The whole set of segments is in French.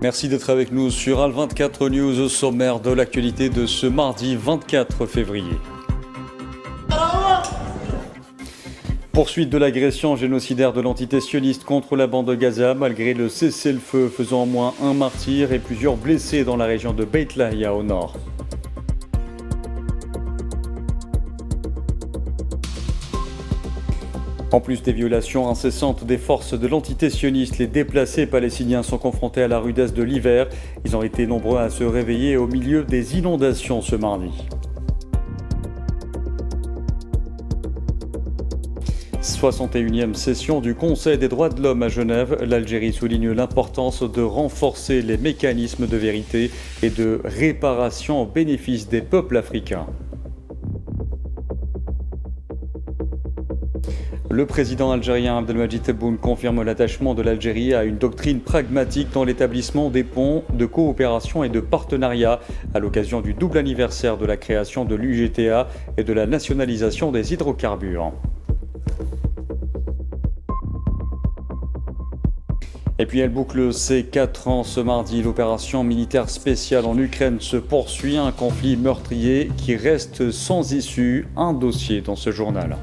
Merci d'être avec nous sur Al24 News au sommaire de l'actualité de ce mardi 24 février. Poursuite de l'agression génocidaire de l'entité sioniste contre la bande de Gaza, malgré le cessez-le-feu faisant au moins un martyr et plusieurs blessés dans la région de Beit Lahia au nord. En plus des violations incessantes des forces de l'entité sioniste, les déplacés palestiniens sont confrontés à la rudesse de l'hiver. Ils ont été nombreux à se réveiller au milieu des inondations ce mardi. 61e session du Conseil des droits de l'homme à Genève. L'Algérie souligne l'importance de renforcer les mécanismes de vérité et de réparation au bénéfice des peuples africains. Le président algérien Abdelmadjid Tebboune confirme l'attachement de l'Algérie à une doctrine pragmatique dans l'établissement des ponts de coopération et de partenariat à l'occasion du double anniversaire de la création de l'UGTA et de la nationalisation des hydrocarbures. Et puis elle boucle ses 4 ans ce mardi. L'opération militaire spéciale en Ukraine se poursuit. Un conflit meurtrier qui reste sans issue. Un dossier dans ce journal.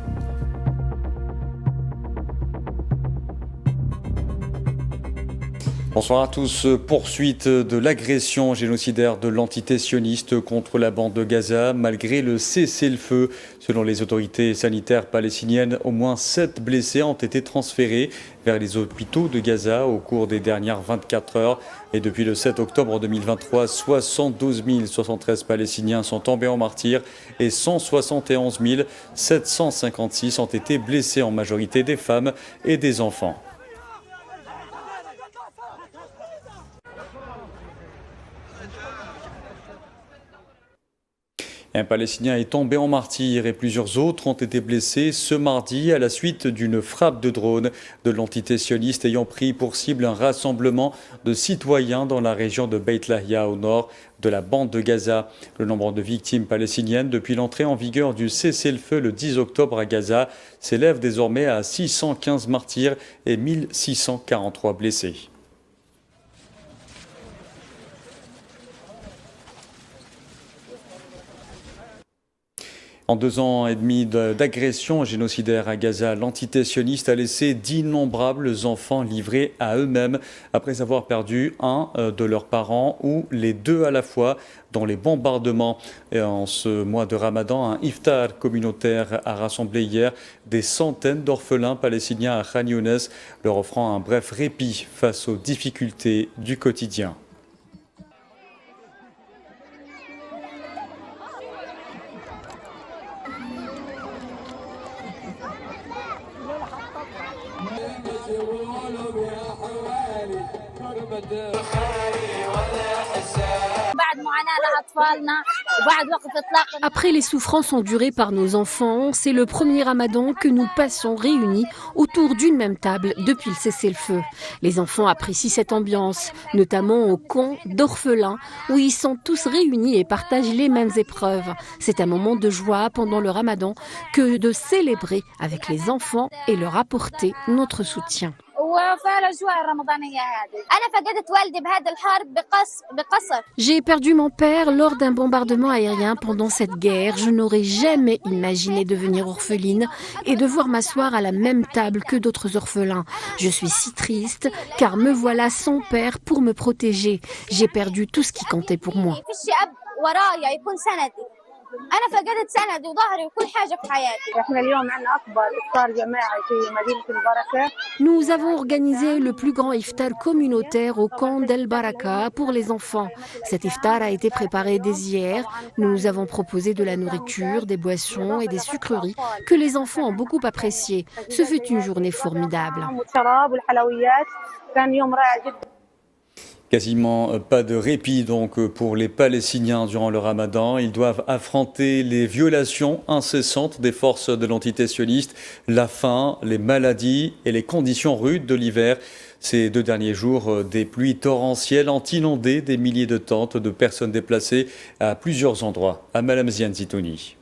Bonsoir à tous. Poursuite de l'agression génocidaire de l'entité sioniste contre la bande de Gaza, malgré le cessez-le-feu. Selon les autorités sanitaires palestiniennes, au moins 7 blessés ont été transférés vers les hôpitaux de Gaza au cours des dernières 24 heures. Et depuis le 7 octobre 2023, 72 073 Palestiniens sont tombés en martyrs et 171 756 ont été blessés, en majorité des femmes et des enfants. Un Palestinien est tombé en martyr et plusieurs autres ont été blessés ce mardi à la suite d'une frappe de drone de l'entité sioniste ayant pris pour cible un rassemblement de citoyens dans la région de Beit Lahia au nord de la bande de Gaza. Le nombre de victimes palestiniennes depuis l'entrée en vigueur du cessez-le-feu le 10 octobre à Gaza s'élève désormais à 615 martyrs et 1643 blessés. En 2 ans et demi d'agression génocidaire à Gaza, l'entité sioniste a laissé d'innombrables enfants livrés à eux-mêmes après avoir perdu un de leurs parents ou les deux à la fois dans les bombardements. Et en ce mois de Ramadan, un iftar communautaire a rassemblé hier des centaines d'orphelins palestiniens à Khan Younes, leur offrant un bref répit face aux difficultés du quotidien. Après les souffrances endurées par nos enfants, c'est le premier Ramadan que nous passons réunis autour d'une même table depuis le cessez-le-feu. Les enfants apprécient cette ambiance, notamment au camp d'orphelins où ils sont tous réunis et partagent les mêmes épreuves. C'est un moment de joie pendant le Ramadan que de célébrer avec les enfants et leur apporter notre soutien. J'ai perdu mon père lors d'un bombardement aérien pendant cette guerre. Je n'aurais jamais imaginé devenir orpheline et devoir m'asseoir à la même table que d'autres orphelins. Je suis si triste car me voilà sans père pour me protéger. J'ai perdu tout ce qui comptait pour moi. Nous avons organisé le plus grand iftar communautaire au camp d'El Baraka pour les enfants. Cet iftar a été préparé dès hier. Nous avons proposé de la nourriture, des boissons et des sucreries que les enfants ont beaucoup appréciées. Ce fut une journée formidable. Quasiment pas de répit donc pour les Palestiniens durant le Ramadan. Ils doivent affronter les violations incessantes des forces de l'entité sioniste, la faim, les maladies et les conditions rudes de l'hiver. Ces 2 derniers jours, des pluies torrentielles ont inondé des milliers de tentes de personnes déplacées à plusieurs endroits. Amal Amzian Zitouni.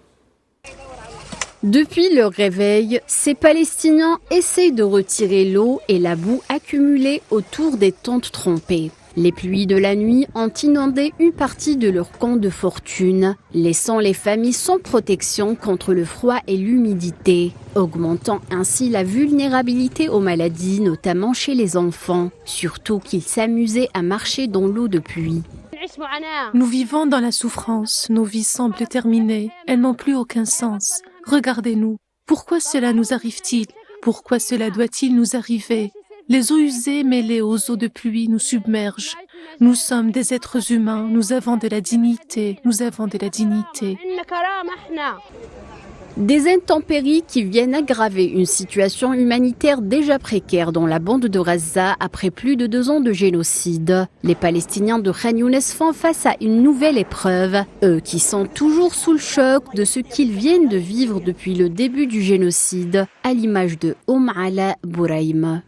Depuis leur réveil, ces Palestiniens essayent de retirer l'eau et la boue accumulée autour des tentes trempées. Les pluies de la nuit ont inondé une partie de leur camp de fortune, laissant les familles sans protection contre le froid et l'humidité, augmentant ainsi la vulnérabilité aux maladies, notamment chez les enfants, surtout qu'ils s'amusaient à marcher dans l'eau de pluie. Nous vivons dans la souffrance, nos vies semblent terminées, elles n'ont plus aucun sens. Regardez-nous, pourquoi cela nous arrive-t-il? Pourquoi cela doit-il nous arriver? Les eaux usées mêlées aux eaux de pluie nous submergent. Nous sommes des êtres humains, nous avons de la dignité, nous avons de la dignité. Des intempéries qui viennent aggraver une situation humanitaire déjà précaire dans la bande de Gaza après plus de 2 ans de génocide. Les Palestiniens de Khan Younes font face à une nouvelle épreuve, eux qui sont toujours sous le choc de ce qu'ils viennent de vivre depuis le début du génocide, à l'image de Ala Bouraïm.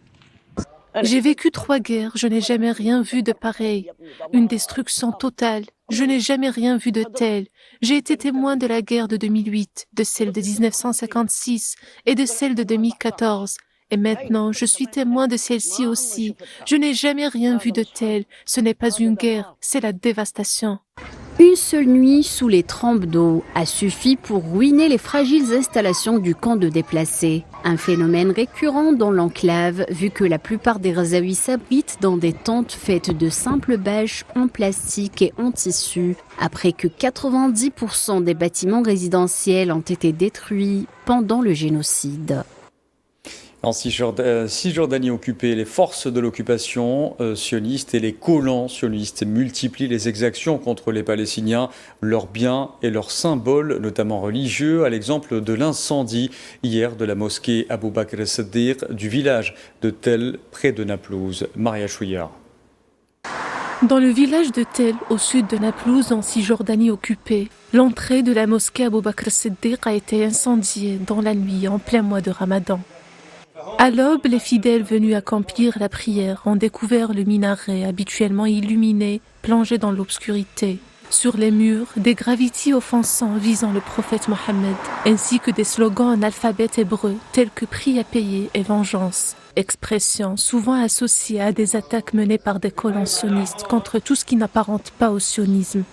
J'ai vécu 3 guerres, je n'ai jamais rien vu de pareil. Une destruction totale, je n'ai jamais rien vu de tel. J'ai été témoin de la guerre de 2008, de celle de 1956 et de celle de 2014. Et maintenant, je suis témoin de celle-ci aussi. Je n'ai jamais rien vu de tel. Ce n'est pas une guerre, c'est la dévastation. Une seule nuit sous les trompes d'eau a suffi pour ruiner les fragiles installations du camp de déplacés. Un phénomène récurrent dans l'enclave, vu que la plupart des Gazaouis s'abritent dans des tentes faites de simples bâches en plastique et en tissu, après que 90% des bâtiments résidentiels ont été détruits pendant le génocide. En Cisjordanie occupée, les forces de l'occupation sioniste et les collants sionistes multiplient les exactions contre les Palestiniens, leurs biens et leurs symboles, notamment religieux, à l'exemple de l'incendie hier de la mosquée Abou Bakr as-Siddiq du village de Tel, près de Naplouse. Maria Chouillard. Dans le village de Tel, au sud de Naplouse, en Cisjordanie occupée, l'entrée de la mosquée Abou Bakr as-Siddiq a été incendiée dans la nuit en plein mois de Ramadan. À l'aube, les fidèles venus accomplir la prière ont découvert le minaret habituellement illuminé, plongé dans l'obscurité. Sur les murs, des graffitis offensants visant le prophète Mohammed, ainsi que des slogans en alphabet hébreu tels que prix à payer et vengeance. Expression souvent associée à des attaques menées par des colons sionistes contre tout ce qui n'apparente pas au sionisme.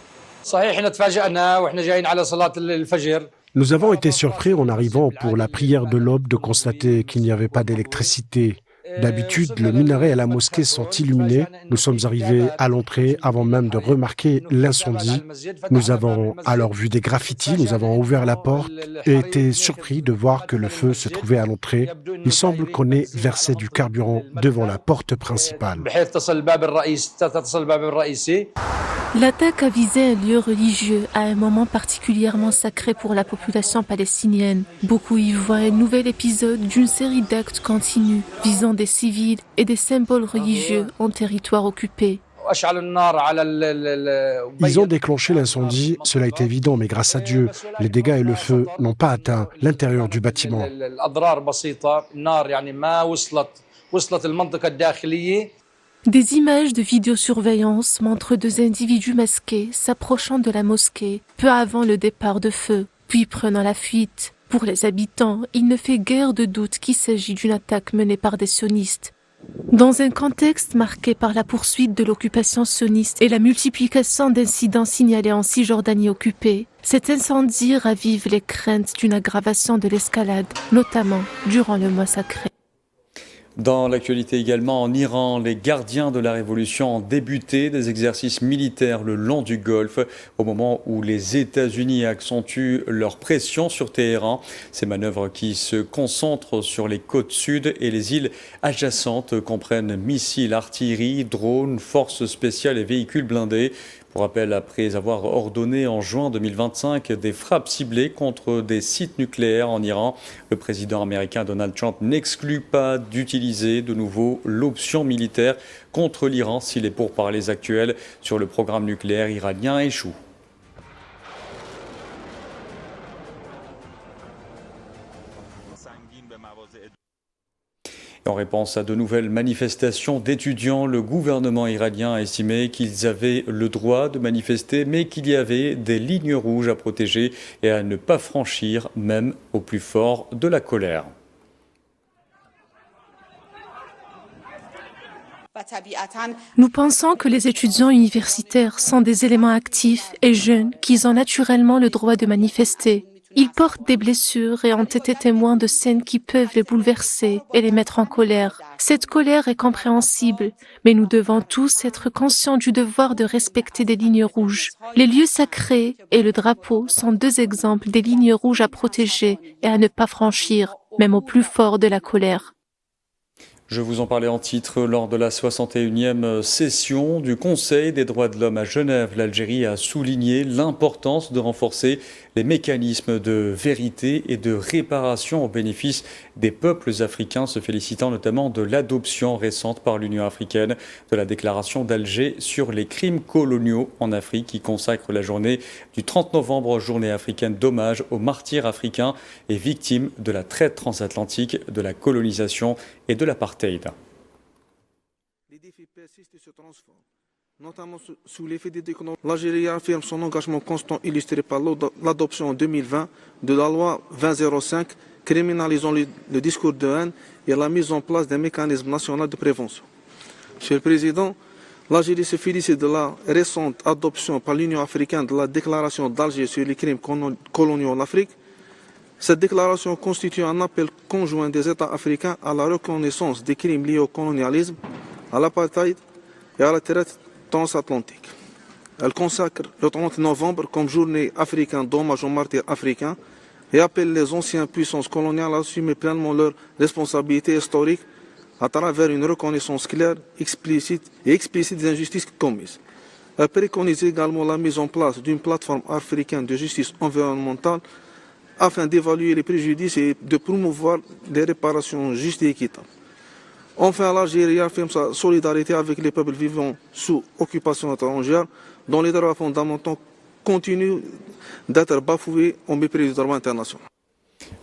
Nous avons été surpris en arrivant pour la prière de l'aube de constater qu'il n'y avait pas d'électricité. D'habitude, le minaret et la mosquée sont illuminés. Nous sommes arrivés à l'entrée avant même de remarquer l'incendie. Nous avons alors vu des graffitis, nous avons ouvert la porte et été surpris de voir que le feu se trouvait à l'entrée. Il semble qu'on ait versé du carburant devant la porte principale. L'attaque a visé un lieu religieux à un moment particulièrement sacré pour la population palestinienne. Beaucoup y voient un nouvel épisode d'une série d'actes continus visant des civils et des symboles religieux en territoire occupé. Ils ont déclenché l'incendie, cela est évident, mais grâce à Dieu, les dégâts et le feu n'ont pas atteint l'intérieur du bâtiment. Des images de vidéosurveillance montrent 2 individus masqués s'approchant de la mosquée peu avant le départ de feu, puis prenant la fuite. Pour les habitants, il ne fait guère de doute qu'il s'agit d'une attaque menée par des sionistes. Dans un contexte marqué par la poursuite de l'occupation sioniste et la multiplication d'incidents signalés en Cisjordanie occupée, cet incendie ravive les craintes d'une aggravation de l'escalade, notamment durant le mois sacré. Dans l'actualité également, en Iran, les gardiens de la révolution ont débuté des exercices militaires le long du Golfe au moment où les États-Unis accentuent leur pression sur Téhéran. Ces manœuvres qui se concentrent sur les côtes sud et les îles adjacentes comprennent missiles, artillerie, drones, forces spéciales et véhicules blindés. Pour rappel, après avoir ordonné en juin 2025 des frappes ciblées contre des sites nucléaires en Iran, le président américain Donald Trump n'exclut pas d'utiliser de nouveau l'option militaire contre l'Iran si les pourparlers actuels sur le programme nucléaire iranien échouent. En réponse à de nouvelles manifestations d'étudiants, le gouvernement iranien a estimé qu'ils avaient le droit de manifester, mais qu'il y avait des lignes rouges à protéger et à ne pas franchir, même au plus fort de la colère. Nous pensons que les étudiants universitaires sont des éléments actifs et jeunes qui ont naturellement le droit de manifester. Ils portent des blessures et ont été témoins de scènes qui peuvent les bouleverser et les mettre en colère. Cette colère est compréhensible, mais nous devons tous être conscients du devoir de respecter des lignes rouges. Les lieux sacrés et le drapeau sont deux exemples des lignes rouges à protéger et à ne pas franchir, même au plus fort de la colère. Je vous en parlais en titre. Lors de la 61e session du Conseil des droits de l'homme à Genève, l'Algérie a souligné l'importance de renforcer les mécanismes de vérité et de réparation au bénéfice des peuples africains, se félicitant notamment de l'adoption récente par l'Union africaine de la déclaration d'Alger sur les crimes coloniaux en Afrique, qui consacre la journée du 30 novembre, journée africaine d'hommage aux martyrs africains et victimes de la traite transatlantique, de la colonisation et de l'apartheid. Les défis persistent et se transforment, notamment sous l'effet des déclarations. L'Algérie affirme son engagement constant illustré par l'adoption en 2020 de la loi 2005 criminalisant le discours de haine et la mise en place d'un mécanisme national de prévention. Monsieur le Président, l'Algérie se félicite de la récente adoption par l'Union africaine de la déclaration d'Alger sur les crimes coloniaux en Afrique. Cette déclaration constitue un appel conjoint des États africains à la reconnaissance des crimes liés au colonialisme, à l'apartheid et à la traite transatlantique. Elle consacre le 30 novembre comme journée africaine d'hommage aux martyrs africains et appelle les anciennes puissances coloniales à assumer pleinement leurs responsabilités historiques à travers une reconnaissance claire, explicite des injustices commises. Elle préconise également la mise en place d'une plateforme africaine de justice environnementale afin d'évaluer les préjudices et de promouvoir des réparations justes et équitables. Enfin, l'Algérie affirme sa solidarité avec les peuples vivant sous occupation étrangère, dont les droits fondamentaux continuent d'être bafoués au mépris du droit international.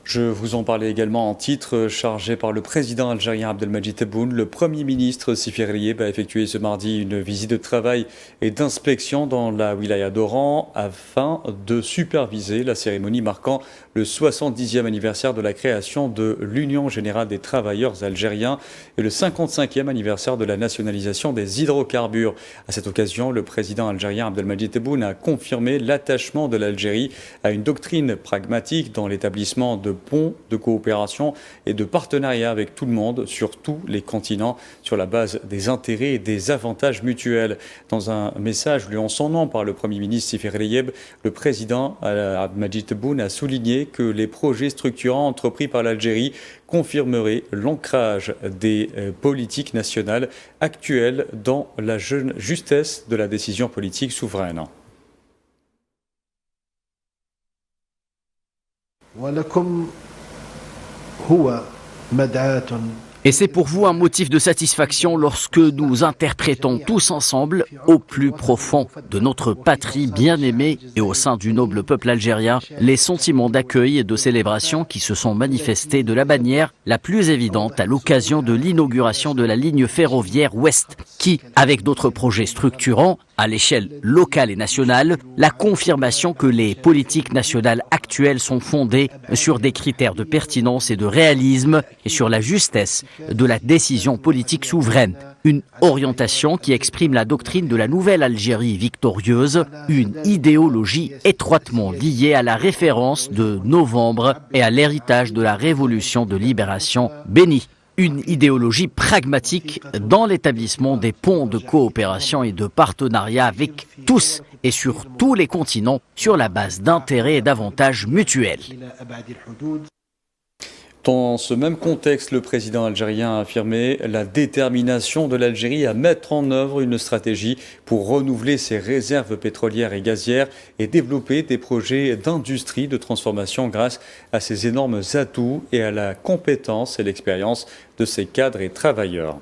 Je vous en parlais également en titre, chargé par le président algérien Abdelmadjid Tebboune. Le Premier ministre Sifi Ghalieb a effectué ce mardi une visite de travail et d'inspection dans la wilaya d'Oran afin de superviser la cérémonie marquant le 70e anniversaire de la création de l'Union générale des travailleurs algériens et le 55e anniversaire de la nationalisation des hydrocarbures. À cette occasion, le président algérien Abdelmadjid Tebboune a confirmé l'attachement de l'Algérie à une doctrine pragmatique dans l'établissement de ponts de coopération et de partenariat avec tout le monde sur tous les continents sur la base des intérêts et des avantages mutuels. Dans un message lu en son nom par le Premier ministre Sifi Ghalieb, le président Abdelmadjid Tebboune a souligné que les projets structurants entrepris par l'Algérie confirmeraient l'ancrage des politiques nationales actuelles dans la justesse de la décision politique souveraine. Et c'est pour vous un motif de satisfaction lorsque nous interprétons tous ensemble, au plus profond de notre patrie bien-aimée et au sein du noble peuple algérien, les sentiments d'accueil et de célébration qui se sont manifestés de la manière la plus évidente à l'occasion de l'inauguration de la ligne ferroviaire Ouest, qui, avec d'autres projets structurants, à l'échelle locale et nationale, la confirmation que les politiques nationales actuelles sont fondées sur des critères de pertinence et de réalisme et sur la justesse de la décision politique souveraine. Une orientation qui exprime la doctrine de la nouvelle Algérie victorieuse, une idéologie étroitement liée à la référence de novembre et à l'héritage de la révolution de libération bénie. Une idéologie pragmatique dans l'établissement des ponts de coopération et de partenariat avec tous et sur tous les continents sur la base d'intérêts et d'avantages mutuels. Dans ce même contexte, le président algérien a affirmé la détermination de l'Algérie à mettre en œuvre une stratégie pour renouveler ses réserves pétrolières et gazières et développer des projets d'industrie de transformation grâce à ses énormes atouts et à la compétence et l'expérience de ses cadres et travailleurs.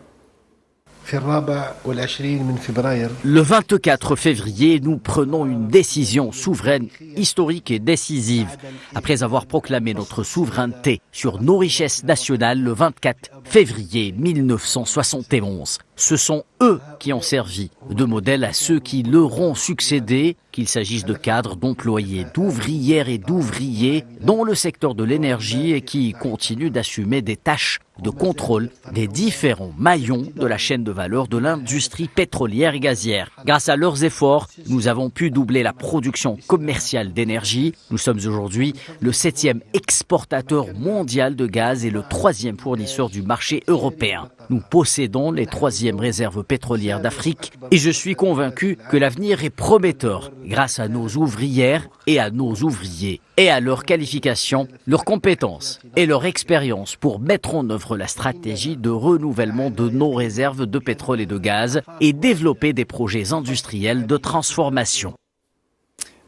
Le 24 février, nous prenons une décision souveraine, historique et décisive. Après avoir proclamé notre souveraineté sur nos richesses nationales le 24 février 1971. Ce sont eux qui ont servi de modèle à ceux qui leur ont succédé, qu'il s'agisse de cadres, d'employés, d'ouvrières et d'ouvriers dans le secteur de l'énergie et qui continuent d'assumer des tâches de contrôle des différents maillons de la chaîne de valeur de l'industrie pétrolière et gazière. Grâce à leurs efforts, nous avons pu doubler la production commerciale d'énergie. Nous sommes aujourd'hui le 7e exportateur mondial de gaz et le 3e fournisseur du marché européen. Nous possédons les 3e réserves pétrolières d'Afrique et je suis convaincu que l'avenir est prometteur grâce à nos ouvrières et à nos ouvriers et à leur qualification, leurs compétences et leur expérience pour mettre en œuvre la stratégie de renouvellement de nos réserves de pétrole et de gaz et développer des projets industriels de transformation.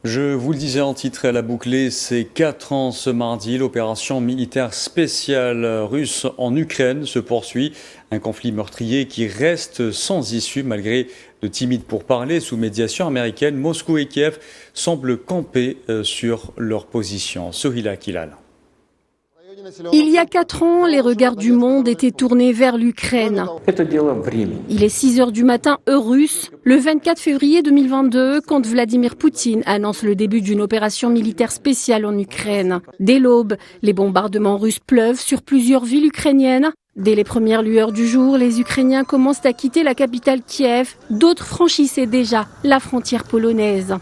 Je vous le disais en titre à la bouclée, c'est 4 ans ce mardi. L'opération militaire spéciale russe en Ukraine se poursuit. Un conflit meurtrier qui reste sans issue malgré de timides pourparlers sous médiation américaine. Moscou et Kiev semblent camper sur leur position. Sohila Kilal. Il y a 4 ans, les regards du monde étaient tournés vers l'Ukraine. Il est 6 heures du matin, heure russe, le 24 février 2022, quand Vladimir Poutine annonce le début d'une opération militaire spéciale en Ukraine. Dès l'aube, les bombardements russes pleuvent sur plusieurs villes ukrainiennes. Dès les premières lueurs du jour, les Ukrainiens commencent à quitter la capitale Kiev. D'autres franchissaient déjà la frontière polonaise.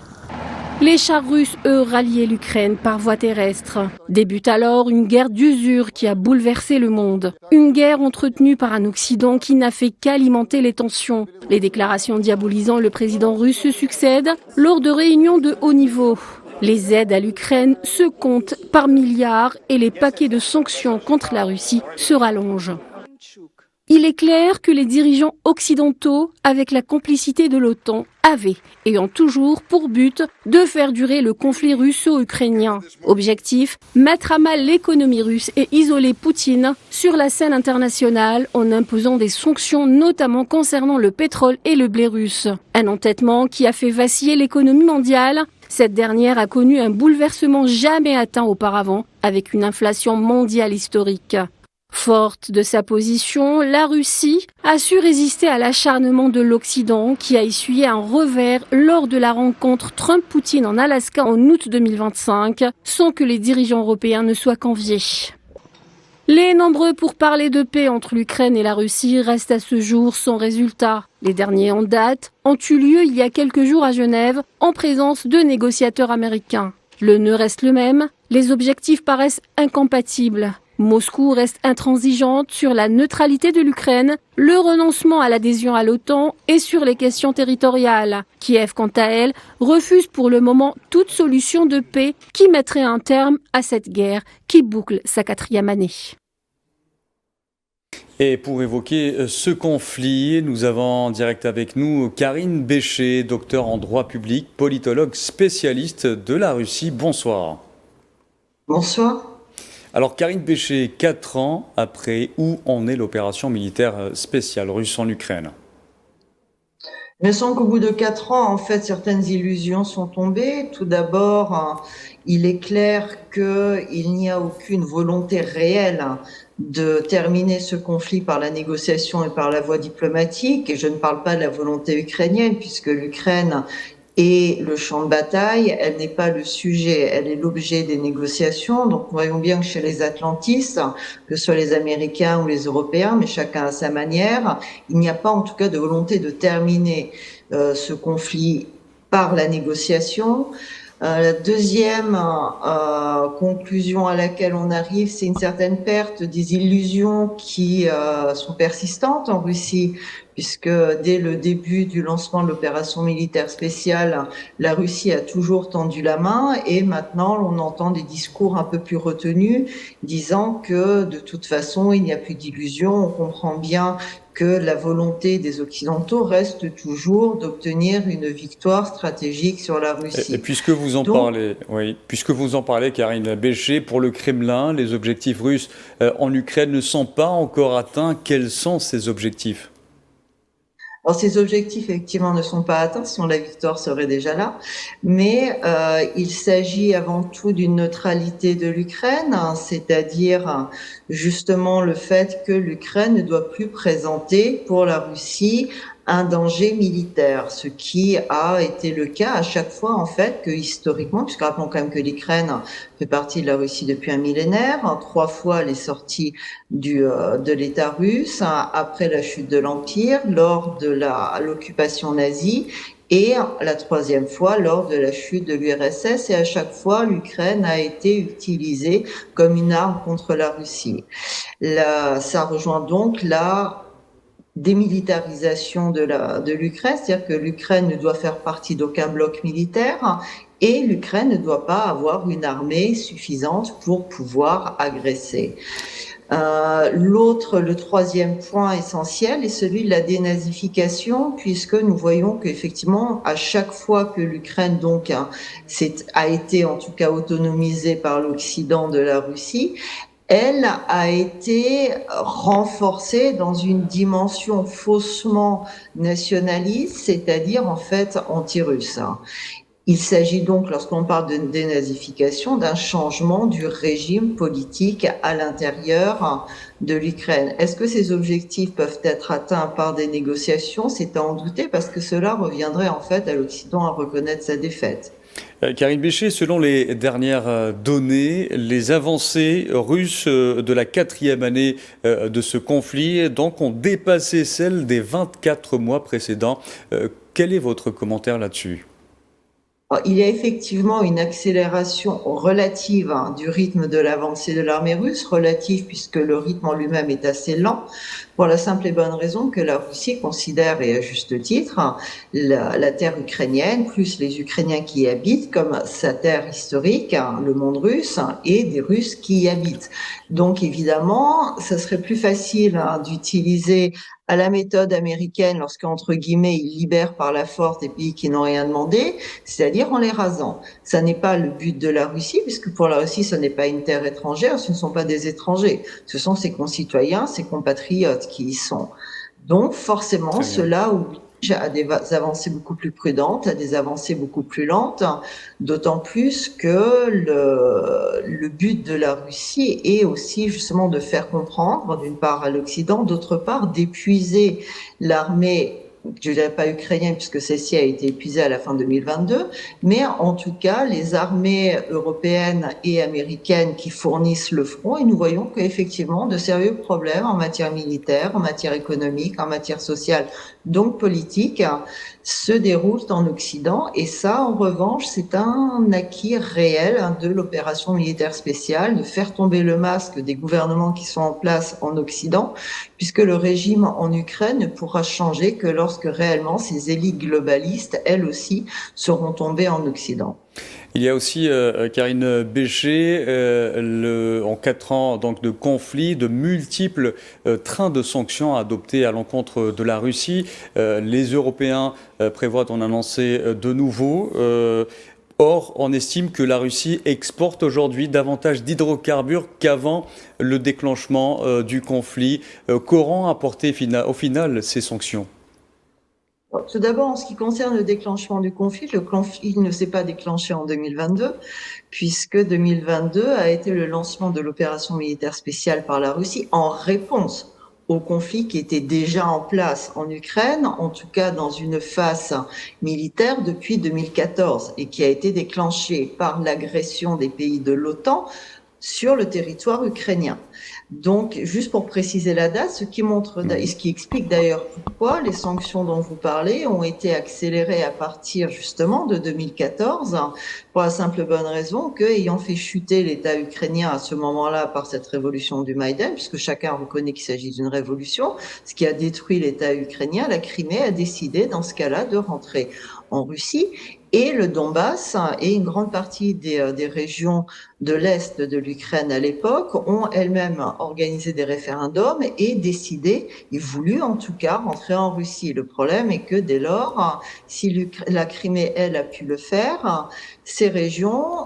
Les chars russes, eux, ralliaient l'Ukraine par voie terrestre. Débute alors une guerre d'usure qui a bouleversé le monde. Une guerre entretenue par un Occident qui n'a fait qu'alimenter les tensions. Les déclarations diabolisant le président russe se succèdent lors de réunions de haut niveau. Les aides à l'Ukraine se comptent par milliards et les paquets de sanctions contre la Russie se rallongent. Il est clair que les dirigeants occidentaux, avec la complicité de l'OTAN, avaient et ont toujours pour but de faire durer le conflit russo-ukrainien. Objectif, mettre à mal l'économie russe et isoler Poutine sur la scène internationale en imposant des sanctions notamment concernant le pétrole et le blé russe. Un entêtement qui a fait vaciller l'économie mondiale. Cette dernière a connu un bouleversement jamais atteint auparavant, avec une inflation mondiale historique. Forte de sa position, la Russie a su résister à l'acharnement de l'Occident qui a essuyé un revers lors de la rencontre Trump-Poutine en Alaska en août 2025, sans que les dirigeants européens ne soient conviés. Les nombreux pourparlers de paix entre l'Ukraine et la Russie restent à ce jour sans résultat. Les derniers en date ont eu lieu il y a quelques jours à Genève en présence de négociateurs américains. Le nœud reste le même, les objectifs paraissent incompatibles. Moscou reste intransigeante sur la neutralité de l'Ukraine, le renoncement à l'adhésion à l'OTAN et sur les questions territoriales. Kiev, quant à elle, refuse pour le moment toute solution de paix qui mettrait un terme à cette guerre qui boucle sa 4e année. Et pour évoquer ce conflit, nous avons en direct avec nous Karine Bécher, docteur en droit public, politologue spécialiste de la Russie. Bonsoir. Bonsoir. Alors Karine Bécher, 4 ans après, où en est l'opération militaire spéciale russe en Ukraine ? Il me semble qu'au bout de 4 ans, en fait, certaines illusions sont tombées. Tout d'abord, il est clair qu'il n'y a aucune volonté réelle de terminer ce conflit par la négociation et par la voie diplomatique. Et je ne parle pas de la volonté ukrainienne, puisque l'Ukraine est le champ de bataille, elle n'est pas le sujet, elle est l'objet des négociations. Donc, voyons bien que chez les atlantistes, que ce soit les Américains ou les Européens, mais chacun à sa manière, il n'y a pas en tout cas de volonté de terminer ce conflit par la négociation. La deuxième conclusion à laquelle on arrive, c'est une certaine perte des illusions qui sont persistantes en Russie, puisque dès le début du lancement de l'opération militaire spéciale, la Russie a toujours tendu la main et maintenant on entend des discours un peu plus retenus disant que de toute façon il n'y a plus d'illusions. On comprend bien que la volonté des Occidentaux reste toujours d'obtenir une victoire stratégique sur la Russie. Et puisque vous en parlez, Karine Bécher, pour le Kremlin, les objectifs russes en Ukraine ne sont pas encore atteints. Quels sont ces objectifs ? Alors ces objectifs effectivement ne sont pas atteints, sinon la victoire serait déjà là, mais il s'agit avant tout d'une neutralité de l'Ukraine, hein, c'est-à-dire justement le fait que l'Ukraine ne doit plus présenter pour la Russie un danger militaire, ce qui a été le cas à chaque fois en fait que historiquement, puisque rappelons quand même que l'Ukraine fait partie de la Russie depuis un millénaire, 3 fois elle est sortie de l'État russe, hein, après la chute de l'Empire, lors de l'occupation nazie, et la 3e fois lors de la chute de l'URSS, et à chaque fois l'Ukraine a été utilisée comme une arme contre la Russie. Ça rejoint donc la démilitarisation de l'Ukraine, c'est-à-dire que l'Ukraine ne doit faire partie d'aucun bloc militaire et l'Ukraine ne doit pas avoir une armée suffisante pour pouvoir agresser. Le 3e point essentiel est celui de la dénazification, puisque nous voyons qu'effectivement, à chaque fois que l'Ukraine donc a été en tout cas autonomisée par l'Occident de la Russie, elle a été renforcée dans une dimension faussement nationaliste, c'est-à-dire en fait anti-russe. Il s'agit donc, lorsqu'on parle de dénazification, d'un changement du régime politique à l'intérieur de l'Ukraine. Est-ce que ces objectifs peuvent être atteints par des négociations? C'est à en douter, parce que cela reviendrait en fait à l'Occident à reconnaître sa défaite. Karine Bécher, selon les dernières données, les avancées russes de la 4e année de ce conflit donc, ont dépassé celles des 24 mois précédents. Quel est votre commentaire là-dessus ? Il y a effectivement une accélération relative du rythme de l'avancée de l'armée russe, relative puisque le rythme en lui-même est assez lent, pour la simple et bonne raison que la Russie considère, et à juste titre, la terre ukrainienne, plus les Ukrainiens qui y habitent, comme sa terre historique, le monde russe, et des Russes qui y habitent. Donc évidemment, ça serait plus facile d'utiliser à la méthode américaine lorsqu'entre guillemets ils libèrent par la force des pays qui n'ont rien demandé, c'est-à-dire en les rasant. Ça n'est pas le but de la Russie, puisque pour la Russie ce n'est pas une terre étrangère, ce ne sont pas des étrangers, ce sont ses concitoyens, ses compatriotes qui y sont. Donc forcément cela oblige à des avancées beaucoup plus prudentes, à des avancées beaucoup plus lentes, d'autant plus que le but de la Russie est aussi justement de faire comprendre, d'une part à l'Occident, d'autre part d'épuiser l'armée, je ne dirais pas ukrainienne puisque celle-ci a été épuisée à la fin 2022, mais en tout cas les armées européennes et américaines qui fournissent le front, et nous voyons qu'effectivement de sérieux problèmes en matière militaire, en matière économique, en matière sociale, donc politique, se déroulent en Occident, et ça en revanche c'est un acquis réel de l'opération militaire spéciale, de faire tomber le masque des gouvernements qui sont en place en Occident, puisque le régime en Ukraine ne pourra changer que lorsque réellement ces élites globalistes, elles aussi, seront tombées en Occident. Il y a aussi, Karine Bécher, en 4 ans donc, de conflit, de multiples trains de sanctions adoptés à l'encontre de la Russie. Les Européens prévoient d'en annoncer de nouveaux. Or, on estime que la Russie exporte aujourd'hui davantage d'hydrocarbures qu'avant le déclenchement du conflit. Qu'auront apporté au final ces sanctions ? Tout d'abord, en ce qui concerne le déclenchement du conflit, le conflit ne s'est pas déclenché en 2022, puisque 2022 a été le lancement de l'opération militaire spéciale par la Russie en réponse au conflit qui était déjà en place en Ukraine, en tout cas dans une phase militaire depuis 2014, et qui a été déclenché par l'agression des pays de l'OTAN sur le territoire ukrainien. Donc, juste pour préciser la date, ce qui explique d'ailleurs pourquoi les sanctions dont vous parlez ont été accélérées à partir justement de 2014, pour la simple bonne raison que, ayant fait chuter l'État ukrainien à ce moment-là par cette révolution du Maïdan, puisque chacun reconnaît qu'il s'agit d'une révolution, ce qui a détruit l'État ukrainien, la Crimée a décidé dans ce cas-là de rentrer en Russie. Et le Donbass et une grande partie des régions de l'Est de l'Ukraine à l'époque ont elles-mêmes organisé des référendums et décidé, et voulu en tout cas, rentrer en Russie. Le problème est que dès lors, si la Crimée, elle, a pu le faire, ces régions,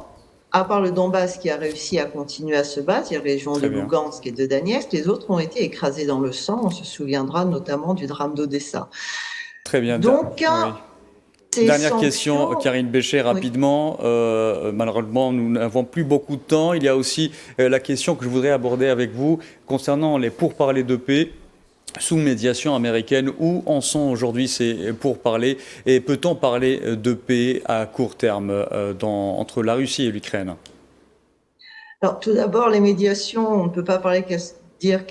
à part le Donbass qui a réussi à continuer à se battre, les régions de Lugansk et de Donetsk, les autres ont été écrasées dans le sang. On se souviendra notamment du drame d'Odessa. Très bien. Donc, dernière question, Karine Béchet, rapidement. Oui. Malheureusement, nous n'avons plus beaucoup de temps. Il y a aussi la question que je voudrais aborder avec vous concernant les pourparlers de paix sous médiation américaine. Où en sont aujourd'hui ces pourparlers et peut-on parler de paix à court terme entre la Russie et l'Ukraine? Alors, tout d'abord, les médiations, on ne peut pas dire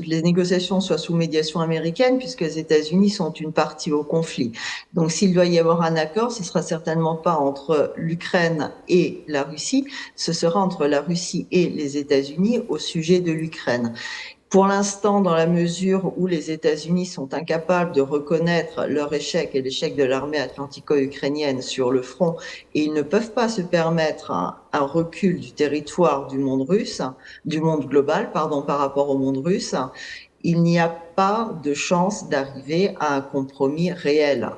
les négociations soient sous médiation américaine, puisque les États-Unis sont une partie au conflit. Donc, s'il doit y avoir un accord, ce sera certainement pas entre l'Ukraine et la Russie, ce sera entre la Russie et les États-Unis au sujet de l'Ukraine. Pour l'instant, dans la mesure où les États-Unis sont incapables de reconnaître leur échec et l'échec de l'armée atlantico-ukrainienne sur le front, et ils ne peuvent pas se permettre un recul du territoire du monde global, par rapport au monde russe, il n'y a pas de chance d'arriver à un compromis réel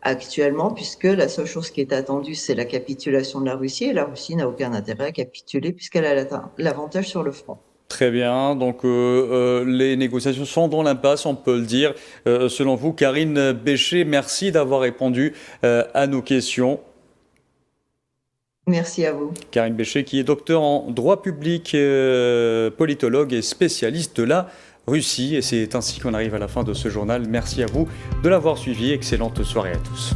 actuellement, puisque la seule chose qui est attendue, c'est la capitulation de la Russie, et la Russie n'a aucun intérêt à capituler puisqu'elle a l'avantage sur le front. Très bien, donc les négociations sont dans l'impasse, on peut le dire. Selon vous, Karine Béchet, merci d'avoir répondu à nos questions. Merci à vous. Karine Béchet, qui est docteur en droit public, politologue et spécialiste de la Russie. Et c'est ainsi qu'on arrive à la fin de ce journal. Merci à vous de l'avoir suivi. Excellente soirée à tous.